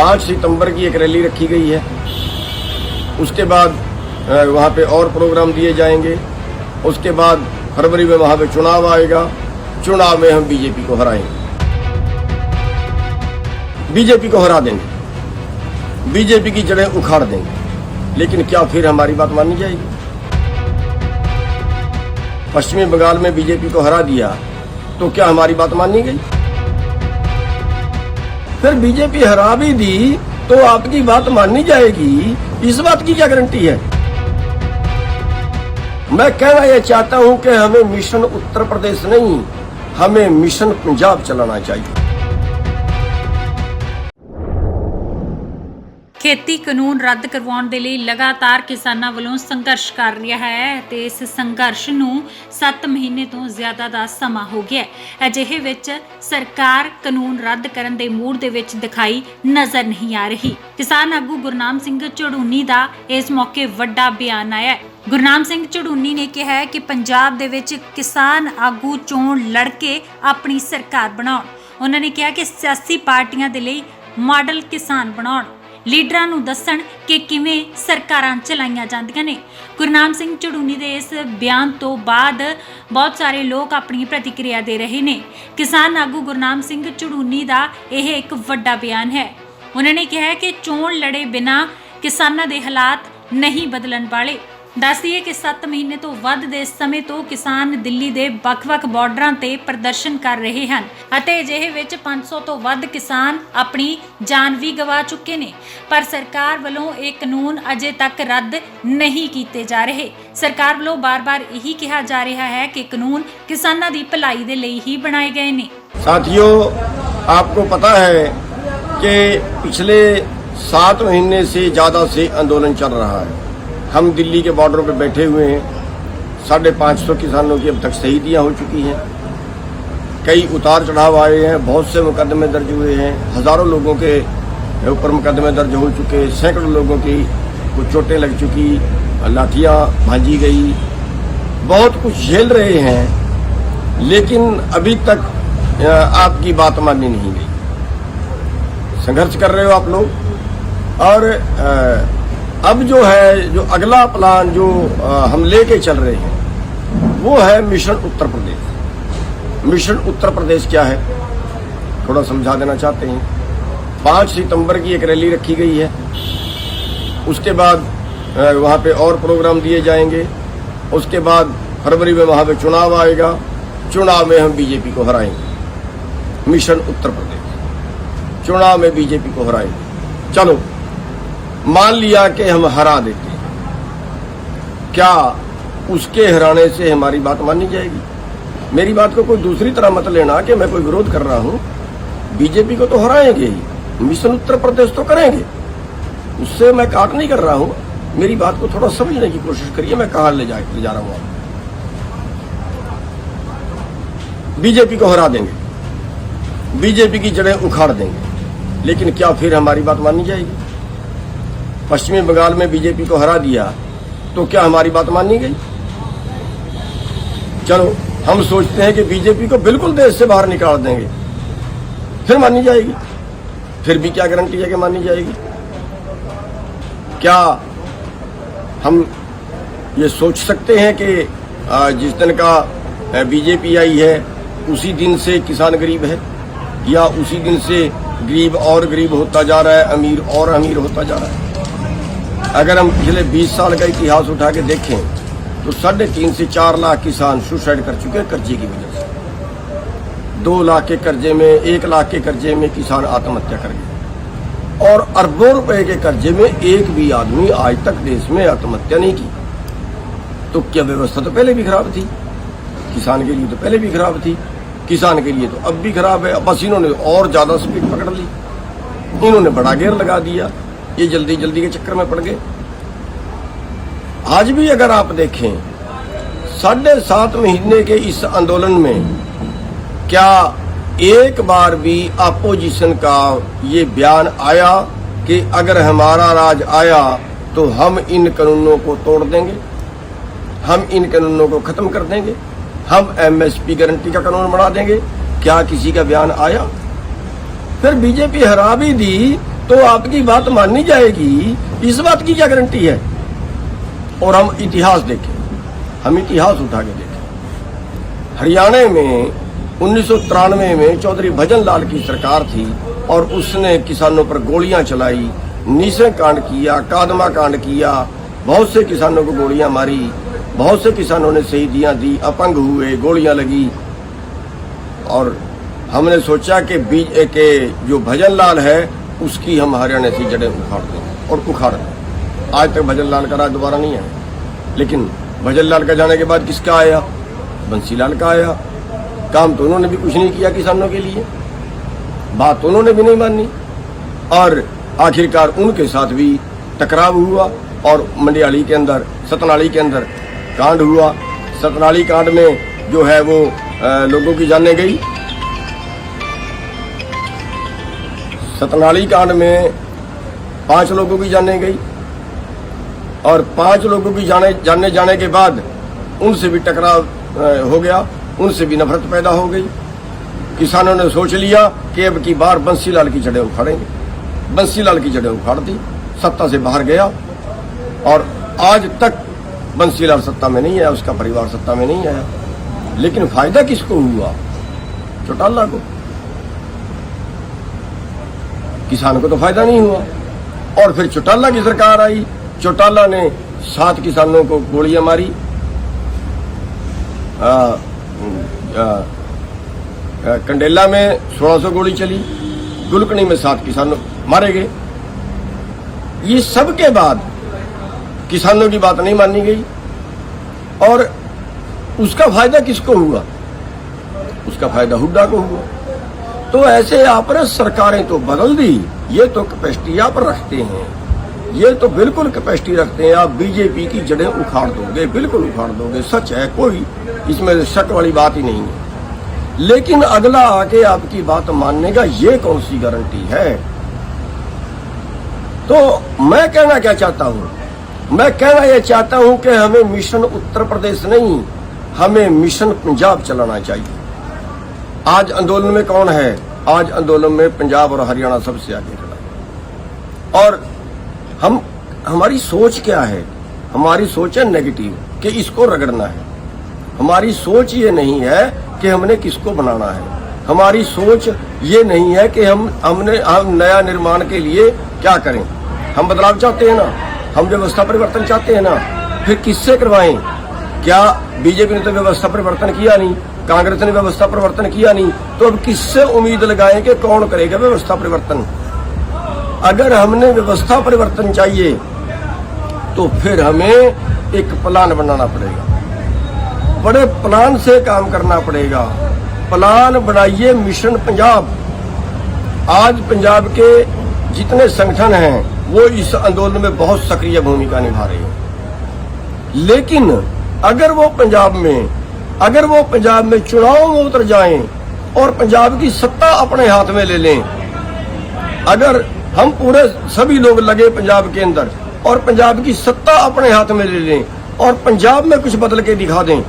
5 सितंबर की एक रैली रखी गई है। उसके बाद वहाँ पे और प्रोग्राम दिए जाएंगे। उसके बाद फरवरी में वहाँ पे चुनाव आएगा। चुनाव में हम बीजेपी को हराएंगे, बीजेपी को हरा देंगे, बीजेपी की जड़ें उखाड़ देंगे। लेकिन क्या फिर हमारी बात मानी जाएगी? पश्चिमी बंगाल में बीजेपी को हरा दिया तो क्या हमारी बात मानी गई? फिर बीजेपी हरा भी दी तो आपकी बात मानी जाएगी, इस बात की क्या गारंटी है? मैं कहना यह चाहता हूं कि हमें मिशन उत्तर प्रदेश नहीं, हमें मिशन पंजाब चलाना चाहिए। ਖੇਤੀ ਕਾਨੂੰਨ ਰੱਦ ਕਰਵਾਉਣ ਦੇ ਲਈ ਲਗਾਤਾਰ ਕਿਸਾਨਾਂ ਵੱਲੋਂ ਸੰਘਰਸ਼ ਕਰ ਰਿਹਾ ਹੈ ਤੇ ਇਸ ਸੰਘਰਸ਼ ਨੂੰ 7 ਮਹੀਨੇ ਤੋਂ ਜ਼ਿਆਦਾ ਦਾ ਸਮਾਂ ਹੋ ਗਿਆ ਹੈ। ਅਜਿਹੇ ਵਿੱਚ ਸਰਕਾਰ ਕਾਨੂੰਨ ਰੱਦ ਕਰਨ ਦੇ ਮੂਡ ਦੇ ਵਿੱਚ ਦਿਖਾਈ ਨਜ਼ਰ ਨਹੀਂ ਆ ਰਹੀ। ਕਿਸਾਨ ਆਗੂ ਗੁਰਨਾਮ ਸਿੰਘ ਝੜੂਨੀ ਦਾ ਇਸ ਮੌਕੇ ਵੱਡਾ ਬਿਆਨ ਆਇਆ ਹੈ। ਗੁਰਨਾਮ ਸਿੰਘ ਝੜੂਨੀ ਨੇ ਕਿਹਾ ਹੈ ਕਿ ਪੰਜਾਬ ਦੇ ਵਿੱਚ ਕਿਸਾਨ ਆਗੂ ਚੋਣ ਲੜ ਕੇ ਆਪਣੀ ਸਰਕਾਰ ਬਣਾਉਣ। ਉਹਨਾਂ ਨੇ ਕਿਹਾ ਕਿ ਸਿਆਸੀ ਪਾਰਟੀਆਂ ਦੇ ਲਈ ਮਾਡਲ ਕਿਸਾਨ ਬਣਾਉਣ, ਲੀਡਰਾਂ ਨੂੰ ਦੱਸਣ ਕਿ ਕਿਵੇਂ ਸਰਕਾਰਾਂ ਚਲਾਈਆਂ ਜਾਂਦੀਆਂ ਨੇ। ਗੁਰਨਾਮ ਸਿੰਘ ਝੜੂਨੀ ਦੇ ਇਸ ਬਿਆਨ ਤੋਂ ਬਾਅਦ ਬਹੁਤ ਸਾਰੇ ਲੋਕ ਆਪਣੀ ਪ੍ਰਤੀਕਿਰਿਆ ਦੇ ਰਹੇ ਨੇ। ਕਿਸਾਨ ਆਗੂ ਗੁਰਨਾਮ ਸਿੰਘ ਝੜੂਨੀ ਦਾ ਇਹ ਇੱਕ ਵੱਡਾ ਬਿਆਨ ਹੈ। ਉਹਨਾਂ ਨੇ ਕਿਹਾ ਕਿ ਚੋਣ ਲੜੇ ਬਿਨਾਂ ਕਿਸਾਨਾਂ ਦੇ ਹਾਲਾਤ ਨਹੀਂ ਬਦਲਣ ਵਾਲੇ। ਦੱਸ ਦਈਏ ਕਿ 7 ਮਹੀਨੇ ਤੋਂ ਵੱਧ ਦੇ ਸਮੇਂ ਤੋਂ ਕਿਸਾਨ ਦਿੱਲੀ ਦੇ ਵੱਖ-ਵੱਖ ਬਾਰਡਰਾਂ ਤੇ ਪ੍ਰਦਰਸ਼ਨ ਕਰ ਰਹੇ ਹਨ ਅਤੇ ਅਜਿਹੇ ਵਿੱਚ 500 ਤੋਂ ਵੱਧ ਕਿਸਾਨ ਆਪਣੀ ਜਾਨ ਵੀ ਗਵਾ ਚੁੱਕੇ ਨੇ। ਪਰ ਸਰਕਾਰ ਵੱਲੋਂ ਇਹ ਕਾਨੂੰਨ ਅਜੇ ਤੱਕ ਰੱਦ ਨਹੀਂ ਕੀਤੇ ਜਾ ਰਹੇ। ਸਰਕਾਰ ਵੱਲੋਂ ਬਾਰ-ਬਾਰ ਇਹੀ ਕਿਹਾ ਜਾ ਰਿਹਾ ਹੈ ਕਿ ਕਾਨੂੰਨ ਕਿਸਾਨਾਂ ਦੀ ਭਲਾਈ ਦੇ ਲਈ ਹੀ ਬਣਾਏ ਗਏ ਨੇ। साथियों, आपको पता है कि पिछले 7 महीने से ज्यादा से आंदोलन चल रहा है। हम दिल्ली के बॉर्डर पर बैठे हुए हैं। 550 किसानों की अब तक शहीदियां हो चुकी हैं। कई उतार चढ़ाव आए हैं, बहुत से मुकदमे दर्ज हुए हैं, हजारों लोगों के ऊपर मुकदमे दर्ज हो चुके, सैकड़ों लोगों की कुछ चोटें लग चुकी, लाठियां भांजी गई, बहुत कुछ झेल रहे हैं। लेकिन अभी तक आपकी बात मानी नहीं गई। संघर्ष कर रहे हो आप लोग। और अब जो है, जो अगला प्लान जो हम लेके चल रहे हैं वो है मिशन उत्तर प्रदेश। मिशन उत्तर प्रदेश क्या है थोड़ा समझा देना चाहते हैं। 5 सितंबर की एक रैली रखी गई है। उसके बाद वहाँ पे और प्रोग्राम दिए जाएंगे। उसके बाद फरवरी में वहाँ पे चुनाव आएगा। चुनाव में हम बीजेपी को हराएंगे, मिशन उत्तर प्रदेश। चुनाव में बीजेपी को हराएंगे। चलो मान लिया कि हम हरा देते हैं, क्या उसके हराने से हमारी बात मानी जाएगी? मेरी बात को कोई दूसरी तरह मत लेना कि मैं कोई विरोध कर रहा हूं। बीजेपी को तो हराएंगे ही, मिशन उत्तर प्रदेश तो करेंगे, उससे मैं काट नहीं कर रहा हूं। मेरी बात को थोड़ा समझने की कोशिश करिए, मैं कहां ले जा रहा हूं। बीजेपी को हरा देंगे, बीजेपी की जड़ें उखाड़ देंगे। लेकिन क्या फिर हमारी बात मानी जाएगी? पश्चिमी बंगाल में बीजेपी को हरा दिया तो क्या हमारी बात मानी गई? चलो हम सोचते हैं कि बीजेपी को बिल्कुल देश से बाहर निकाल देंगे, फिर मानी जाएगी। फिर भी क्या गारंटी है कि मानी जाएगी? क्या हम ये सोच सकते हैं कि जिस दिन का बीजेपी आई है उसी दिन से किसान गरीब है, या उसी दिन से गरीब और गरीब होता जा रहा है, अमीर और अमीर होता जा रहा है? अगर हम पिछले 20 साल का इतिहास उठा के देखें तो 3.5 से 4 लाख किसान सुसाइड कर चुके हैं कर्जे की वजह से। 2 लाख के कर्जे में, 1 लाख के कर्जे में किसान आत्महत्या कर गए। और अरबों रुपए के कर्जे में एक भी आदमी आज तक देश में आत्महत्या नहीं की। तो क्या व्यवस्था तो पहले भी खराब थी? किसान के लिए तो पहले भी खराब थी, किसान के लिए तो अब भी खराब है। बस इन्होंने और ज्यादा स्पीड पकड़ ली, इन्होंने बड़ा गेयर लगा दिया, ये जल्दी जल्दी के चक्कर में पड़ गए। आज भी अगर आप देखें 7.5 महीने के इस आंदोलन में क्या एक बार भी अपोजिशन का ये बयान आया कि अगर हमारा राज आया तो हम इन कानूनों को तोड़ देंगे, हम इन कानूनों को खत्म कर देंगे, हम एमएसपी गारंटी का कानून बना देंगे? क्या किसी का बयान आया? फिर बीजेपी हरा भी दी तो आपकी बात माननी जाएगी, इस बात की क्या गारंटी है? और हम इतिहास देखें, हम इतिहास उठा के देखें। हरियाणा में 1993 में चौधरी भजन लाल की सरकार थी और उसने किसानों पर गोलियां चलाई, नीसे कांड किया, कादमा कांड किया, बहुत से किसानों को गोलियां मारी, बहुत से किसानों ने शहीदियां दी, अपंग हुए, गोलियां लगी। और हमने सोचा कि के जो भजन लाल है उसकी हम हरियाणा से जड़ें उखाड़ दें और उखाड़ दें। आज तक भजन लाल का राज दोबारा नहीं आया, लेकिन भजन लाल का जाने के बाद किसका आया? बंसी लाल का आया। काम तो उन्होंने भी कुछ नहीं किया किसानों के लिए, बात तो उन्होंने भी नहीं मानी, और आखिरकार उनके साथ भी टकराव हुआ और मंडियाली के अंदर, सतनाली के अंदर कांड हुआ। सतनाली कांड में जो है वो लोगों की जानें गई। सतनाली कांड में 5 लोगों की जानें गई और 5 लोगों की जाने के बाद उनसे भी टकराव हो गया, उनसे भी नफरत पैदा हो गई। किसानों ने सोच लिया कि अब की बार बंसीलाल की जड़ें उखाड़ेंगे। बंसीलाल की जड़ें उखाड़ दी, सत्ता से बाहर गया और आज तक बंसीलाल सत्ता में नहीं आया, उसका परिवार सत्ता में नहीं आया। लेकिन फायदा किसको हुआ? चौटाला को। किसान को तो फायदा नहीं हुआ। और फिर चौटाला की सरकार आई, चौटाला ने 7 किसानों को गोलियां मारी, कंडेला में 1600 गोली चली, गुलकनी में 7 किसान मारे गए। ये सब के बाद किसानों की बात नहीं मानी गई और उसका फायदा किसको हुआ? उसका फायदा हुड्डा को हुआ। तो ऐसे आपने सरकारें तो बदल दी, ये तो कैपेसिटी आप रखते हैं, ये तो बिल्कुल कैपेसिटी रखते हैं। आप बीजेपी की जड़ें उखाड़ दोगे, बिल्कुल उखाड़ दोगे, सच है, कोई इसमें शक वाली बात ही नहीं है। लेकिन अगला आके आपकी बात मानने का ये कौन सी गारंटी है? तो मैं कहना क्या चाहता हूं? मैं कहना यह चाहता हूं कि हमें मिशन उत्तर प्रदेश नहीं, हमें मिशन पंजाब चलाना चाहिए। आज आंदोलन में कौन है? आज आंदोलन में पंजाब और हरियाणा सबसे आगे खड़ा है। और हमारी सोच क्या है? हमारी सोच है नेगेटिव, कि इसको रगड़ना है। हमारी सोच ये नहीं है कि हमने किसको बनाना है। हमारी सोच ये नहीं है कि हम नया निर्माण के लिए क्या करें। हम बदलाव चाहते हैं ना, हम व्यवस्था परिवर्तन चाहते हैं ना, फिर किससे करवाएं? क्या बीजेपी ने तो व्यवस्था परिवर्तन किया नहीं, कांग्रेस ने व्यवस्था परिवर्तन किया नहीं, तो अब किससे उम्मीद लगाएं कि कौन करेगा व्यवस्था परिवर्तन? अगर हमने व्यवस्था परिवर्तन चाहिए तो फिर हमें एक प्लान बनाना पड़ेगा, बड़े प्लान से काम करना पड़ेगा। प्लान बनाइए मिशन पंजाब। आज पंजाब के जितने संगठन हैं वो इस आंदोलन में बहुत सक्रिय भूमिका निभा रहे हैं। लेकिन अगर वो पंजाब में चुनाव में उतर जाएं और पंजाब की सत्ता अपने हाथ में ले लें, अगर हम पूरे सभी लोग लगे पंजाब के अंदर और पंजाब की सत्ता अपने हाथ में ले लें और पंजाब में कुछ बदल के दिखा दें,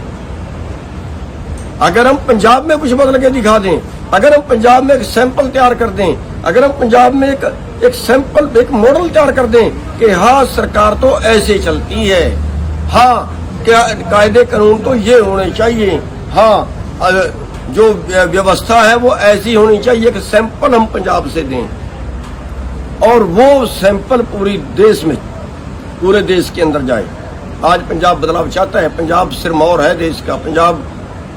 अगर हम पंजाब में कुछ बदल के दिखा दें, अगर हम पंजाब में एक सैंपल तैयार कर दें, अगर हम पंजाब में एक सैंपल, एक मॉडल तैयार कर दें कि हाँ सरकार तो ऐसे चलती है, हाँ क्या कायदे कानून तो ये होने चाहिए, हाँ जो व्यवस्था है वो ऐसी होनी चाहिए, कि सैंपल हम पंजाब से दें और वो सैंपल पूरे देश के अंदर जाए। आज पंजाब बदलाव चाहता है, पंजाब सिरमौर है देश का, पंजाब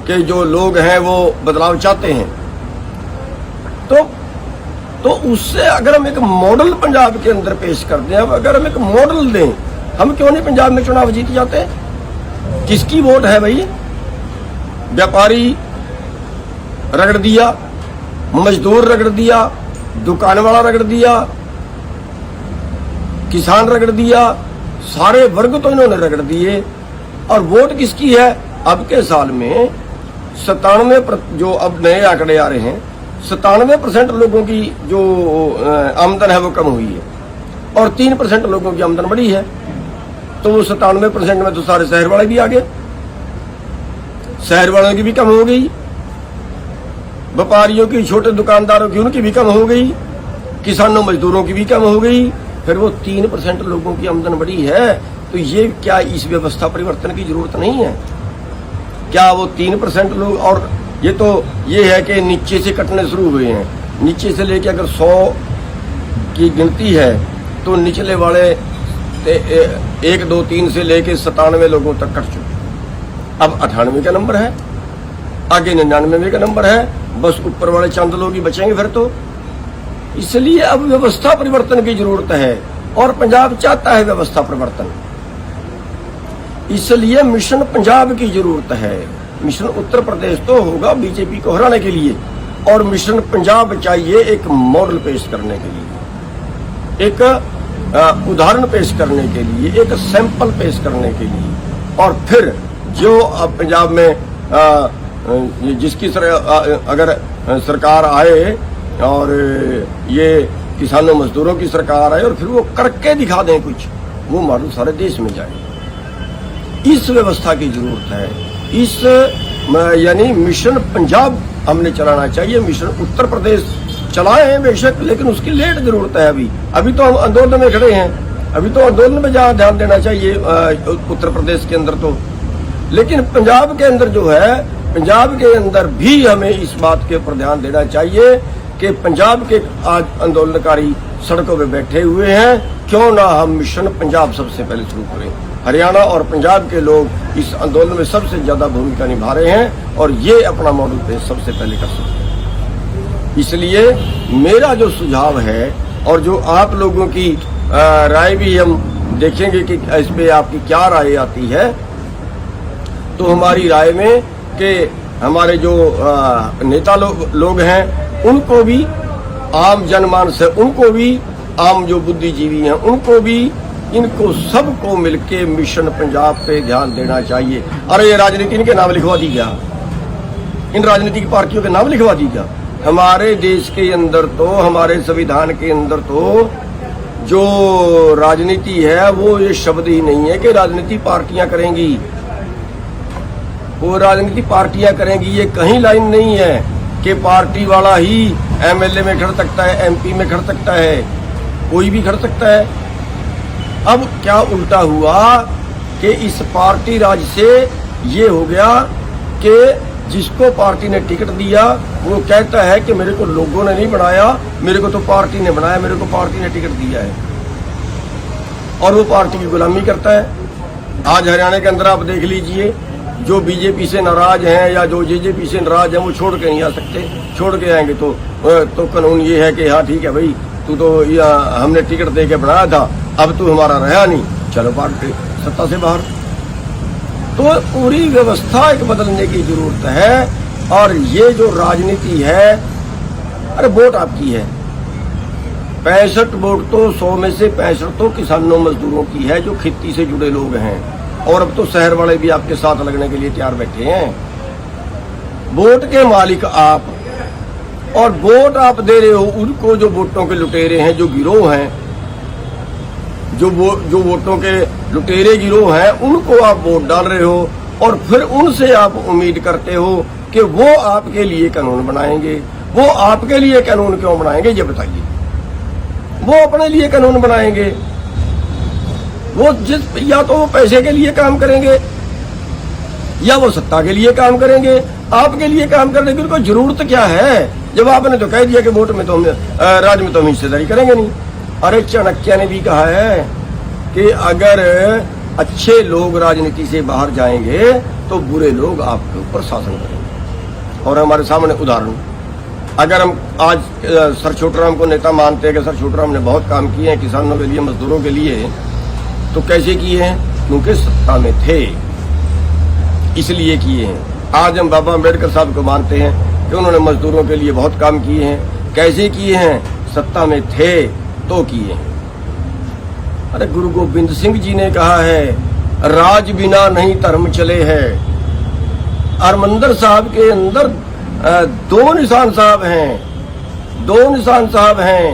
के जो लोग हैं वो बदलाव चाहते हैं। तो उससे अगर हम एक मॉडल पंजाब के अंदर पेश कर दें, अगर हम एक मॉडल दें, हम क्यों नहीं पंजाब में चुनाव जीत जाते? किसकी वोट है भाई? व्यापारी रगड़ दिया, मजदूर रगड़ दिया, दुकान वाला रगड़ दिया, किसान रगड़ दिया, सारे वर्ग तो इन्होंने रगड़ दिए। और वोट किसकी है? अब के साल में 97, जो अब नए आंकड़े आ रहे हैं, 97% लोगों की जो आमदन है वो कम हुई है और 3% लोगों की आमदन बढ़ी है। तो वो 97% में तो सारे शहर वाले भी आ गए, शहर वालों की भी कम हो गई, व्यापारियों की, छोटे दुकानदारों की, उनकी भी कम हो गई। किसानों मजदूरों की भी कम हो गई, फिर वो 3% लोगों की आमदन बढ़ी है। तो ये क्या इस व्यवस्था परिवर्तन की जरूरत नहीं है? क्या वो 3% लोग, और ये है कि नीचे से कटने शुरू हुए हैं। नीचे से लेके अगर 100 की गिनती है तो निचले वाले 1, 2, 3 से लेके 97 लोगों तक कट चुके। अब 98 का नंबर है, आगे 99 का नंबर है, बस ऊपर वाले चंद लोग ही बचेंगे फिर तो। इसलिए अब व्यवस्था परिवर्तन की जरूरत है और पंजाब चाहता है व्यवस्था परिवर्तन। इसलिए मिशन पंजाब की जरूरत है। मिशन उत्तर प्रदेश तो होगा बीजेपी को हराने के लिए, और मिशन पंजाब चाहिए एक मॉडल पेश करने के लिए, एक उदाहरण पेश करने के लिए, एक सैंपल पेश करने के लिए। और फिर जो अब पंजाब में जिसकी अगर सरकार आए और ये किसानों मजदूरों की सरकार आए और फिर वो करके दिखा दें कुछ, वो मॉडल सारे देश में जाए। इस व्यवस्था की जरूरत है। इस यानी मिशन पंजाब हमने चलाना चाहिए। मिशन उत्तर प्रदेश चलाए हैं बेशक, लेकिन उसकी लेट जरूरत है। अभी तो हम आंदोलन में खड़े हैं, अभी तो आंदोलन में जहाँ ध्यान देना चाहिए उत्तर प्रदेश के अंदर तो। लेकिन पंजाब के अंदर जो है, पंजाब के अंदर भी हमें इस बात के ऊपर ध्यान देना चाहिए कि पंजाब के आज आंदोलनकारी सड़कों पे बैठे हुए हैं, क्यों ना हम मिशन पंजाब सबसे पहले शुरू करें। हरियाणा और पंजाब के लोग इस आंदोलन में सबसे ज्यादा भूमिका निभा रहे हैं और ये अपना मॉडल पेश सबसे पहले कर सकते हैं। इसलिए मेरा जो सुझाव है और जो आप लोगों की राय भी हम देखेंगे कि इस पे आपकी क्या राय आती है। तो हमारी राय में कि हमारे जो नेता लोग हैं, उनको भी, आम जनमानस है उनको भी, आम जो बुद्धिजीवी हैं उनको भी, इनको सबको मिलके मिशन पंजाब पे ध्यान देना चाहिए। अरे ये राजनीति इनके नाम लिखवा दी क्या? इन राजनीतिक पार्टियों के नाम लिखवा दी क्या? हमारे देश के अंदर तो, हमारे संविधान के अंदर तो जो राजनीति है वो ये शब्द ही नहीं है कि राजनीति पार्टियां करेंगी। वो राजनीति पार्टियां करेंगी, ये कहीं लाइन नहीं है कि पार्टी वाला ही एमएलए में खड़ सकता है, एमपी में खड़ सकता है, कोई भी खड़ सकता है। अब क्या उल्टा हुआ कि इस पार्टी राज से ये हो गया कि जिसको पार्टी ने टिकट दिया वो कहता है कि मेरे को लोगों ने नहीं बनाया, मेरे को तो पार्टी ने बनाया, मेरे को पार्टी ने टिकट दिया है, और वो पार्टी की गुलामी करता है। आज हरियाणा के अंदर आप देख लीजिए, जो बीजेपी से नाराज हैं या जो जेजेपी से नाराज हैं वो छोड़ के नहीं आ सकते। छोड़ के आएंगे तो कानून ये है कि हाँ ठीक है भाई, तू तो हमने टिकट दे के बनाया था, अब तू हमारा रहा नहीं, चलो पार्टी सत्ता से बाहर। तो पूरी व्यवस्था एक बदलने की जरूरत है। और ये जो राजनीति है, अरे वोट आपकी है, 65 वोट तो 100 में से 65 तो किसानों मजदूरों की है जो खेती से जुड़े लोग हैं, और अब तो शहर वाले भी आपके साथ लगने के लिए तैयार बैठे हैं। वोट के मालिक आप, और वोट आप दे रहे हो उनको जो वोटों के लुटेरे हैं, जो गिरोह हैं, जो वोटों के लुटेरे गिरोह हैं, उनको आप वोट डाल रहे हो, और फिर उनसे आप उम्मीद करते हो कि वो आपके लिए कानून बनाएंगे। वो आपके लिए कानून क्यों बनाएंगे ये बताइए? वो अपने लिए कानून बनाएंगे। वो या तो वो पैसे के लिए काम करेंगे या वो सत्ता के लिए काम करेंगे। आपके लिए काम करने की उनको जरूरत क्या है, जब आपने तो कह दिया कि वोट में तो हम राज में तो हम हिस्सेदारी करेंगे नहीं। अरे चाणक्य ने भी कहा है कि अगर अच्छे लोग राजनीति से बाहर जाएंगे तो बुरे लोग आपके ऊपर शासन करेंगे। और हमारे सामने उदाहरण, अगर हम आज सर छोटूराम को नेता मानते हैं कि सर छोटूराम ने बहुत काम किए हैं किसानों के लिए, मजदूरों के लिए, तो कैसे किए हैं? क्योंकि सत्ता में थे इसलिए किए हैं। आज हम बाबा अम्बेडकर साहब को मानते हैं कि उन्होंने मजदूरों के लिए बहुत काम किए हैं। कैसे किए हैं? सत्ता में थे तो किए हैं। अरे गुरु गोविंद सिंह जी ने कहा है, राज बिना नहीं धर्म चले है। हरमंदिर साहब के अंदर 2 निशान साहब हैं, 2 निशान साहब हैं।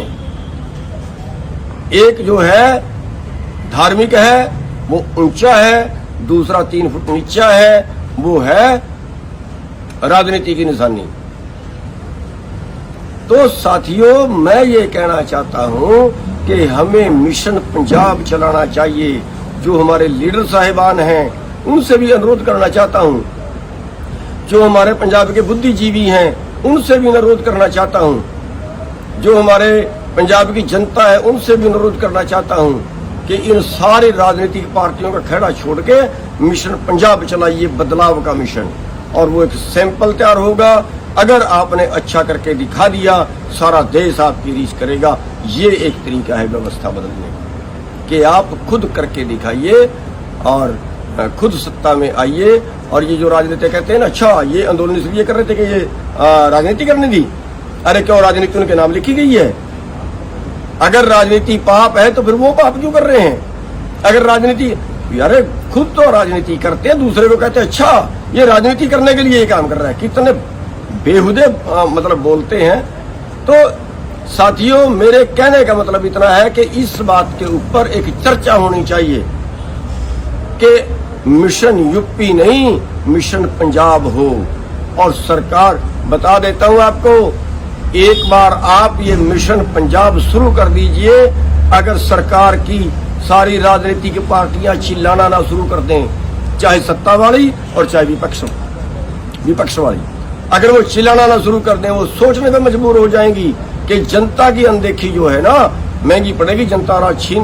एक जो है धार्मिक है, वो ऊंचा है, दूसरा 3 फुट नीचा है, वो है राजनीति की निशानी। तो साथियों, मैं ये कहना चाहता हूं कि हमें मिशन पंजाब चलाना चाहिए। जो हमारे लीडर साहिबान हैं, उनसे भी अनुरोध करना चाहता हूं, जो हमारे पंजाब के बुद्धिजीवी हैं, उनसे भी अनुरोध करना चाहता हूं, जो हमारे पंजाब की जनता है, उनसे भी अनुरोध करना चाहता हूं कि इन सारी राजनीतिक पार्टियों का खेड़ा छोड़ के मिशन पंजाब चलाइए, बदलाव का मिशन। और वो एक सैंपल तैयार होगा। अगर आपने अच्छा करके दिखा दिया, सारा देश आपकी रीस करेगा। ये एक तरीका है व्यवस्था बदलने का कि आप खुद करके दिखाइए और खुद सत्ता में आइए। और ये जो राजनीति कहते हैं ना, अच्छा ये आंदोलन इसलिए कर रहे थे कि ये राजनीति करने दी। अरे क्यों राजनीति उनके नाम लिखी गई है? अगर राजनीति पाप है तो फिर वो पाप क्यों कर रहे हैं? अगर राजनीति, यार खुद तो राजनीति करते हैं, दूसरे को कहते हैं अच्छा ये राजनीति करने के लिए ये काम कर रहा है। कितने बेहुदे मतलब बोलते हैं। तो साथियों, मेरे कहने का मतलब इतना है कि इस बात के ऊपर एक चर्चा होनी चाहिए कि मिशन यूपी नहीं, मिशन पंजाब हो। और सरकार, बता देता हूं आपको, एक बार आप ये मिशन पंजाब शुरू कर दीजिए। अगर सरकार की सारी राजनीतिक पार्टियां चिल्लाना ना शुरू कर दें, चाहे सत्ता वाली और चाहे विपक्ष वाली, अगर वो चिल्लाना ना शुरू कर दें, वो सोचने पे मजबूर हो जाएंगी कि जनता की अनदेखी जो है ना, महंगी पड़ेगी। जनता राज छीन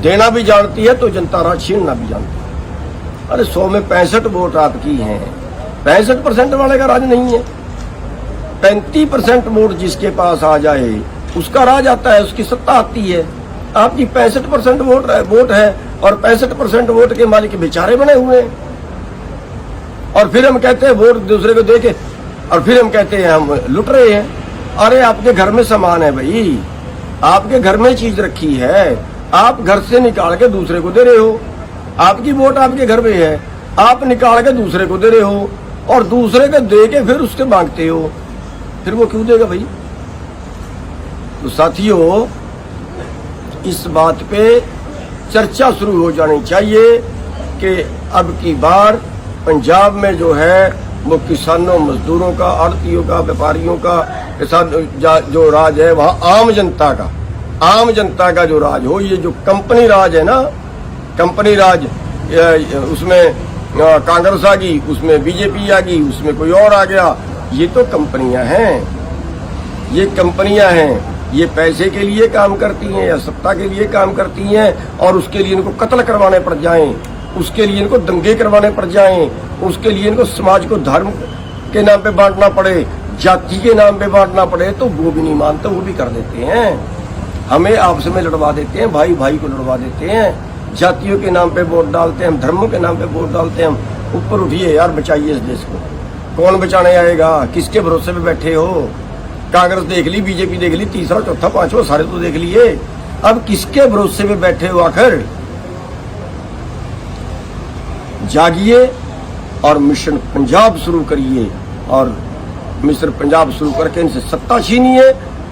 देना भी जानती है तो जनता राज छीनना भी जानती है। अरे 100 में 65 वोट आपकी हैं, 65% वाले का राज नहीं है। 35% वोट जिसके पास आ जाए उसका राज आता है, उसकी सत्ता आती है। आपकी 65% वोट है और 65% वोट के मालिक बेचारे बने हुए हैं। और फिर हम कहते हैं वोट दूसरे को देके, और फिर हम कहते हैं हम लुट रहे हैं। अरे आपके घर में सामान है भाई, आपके घर में चीज रखी है, आप घर से निकाल के दूसरे को दे रहे हो। आपकी वोट आपके घर में है, आप निकाल के दूसरे को दे रहे हो और दूसरे को दे के फिर उसके मांगते हो। फिर वो क्यों देगा भाई? तो साथियों, इस बात पे चर्चा शुरू हो जानी चाहिए कि अब की बार पंजाब में जो है वो किसानों, मजदूरों का, आड़तियों का, व्यापारियों का के साथ जो राज है वहाँ आम जनता का जो राज हो। ये जो कंपनी राज है ना, कंपनी राज, उसमें कांग्रेस आ गई, उसमें बीजेपी आ गई, उसमें कोई और आ गया। ये तो कंपनियां हैं, ये कंपनियां हैं। ये पैसे के लिए काम करती हैं या सत्ता के लिए काम करती हैं, और उसके लिए इनको कत्ल करवाने पड़ जाएं, उसके लिए इनको दंगे करवाने पड़ जाएं, उसके लिए इनको समाज को धर्म के नाम पे बांटना पड़े, जाति के नाम पे बांटना पड़े, तो वो भी नहीं मानते, वो भी कर देते हैं। हमें आपस में लड़वा देते हैं, भाई भाई को लड़वा देते हैं, जातियों के नाम पे वोट डालते हैं, धर्मों के नाम पे वोट डालते हैं। हम ऊपर उठिए यार, बचाइए इस देश को। कौन बचाने आएगा? किसके भरोसे पे बैठे हो? कांग्रेस देख ली, बीजेपी देख ली, तीसरा चौथा पांचवा सारे तो देख लिए। अब किसके भरोसे पे बैठे हो आखिर? जागिए और मिशन पंजाब शुरू करिए, और मिशन पंजाब शुरू करके इनसे सत्ता छीनिए,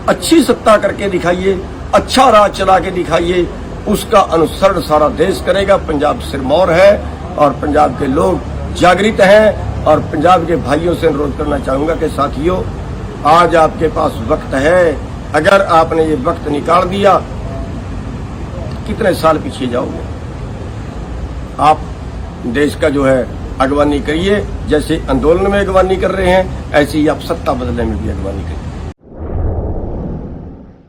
अच्छी सत्ता करके दिखाइए, अच्छा राज चला के दिखाइए। उसका अनुसरण सारा देश करेगा। पंजाब सिरमौर है और पंजाब के लोग जागृत हैं। और पंजाब के भाइयों से अनुरोध करना चाहूंगा कि साथियों, आज आपके पास वक्त है। अगर आपने ये वक्त निकाल दिया, कितने साल पीछे जाओगे? आप देश का जो है अगवानी करिए, जैसे आंदोलन में अगवानी कर रहे हैं, ऐसे ही आप सत्ता बदलने में भी अगवानी करिए।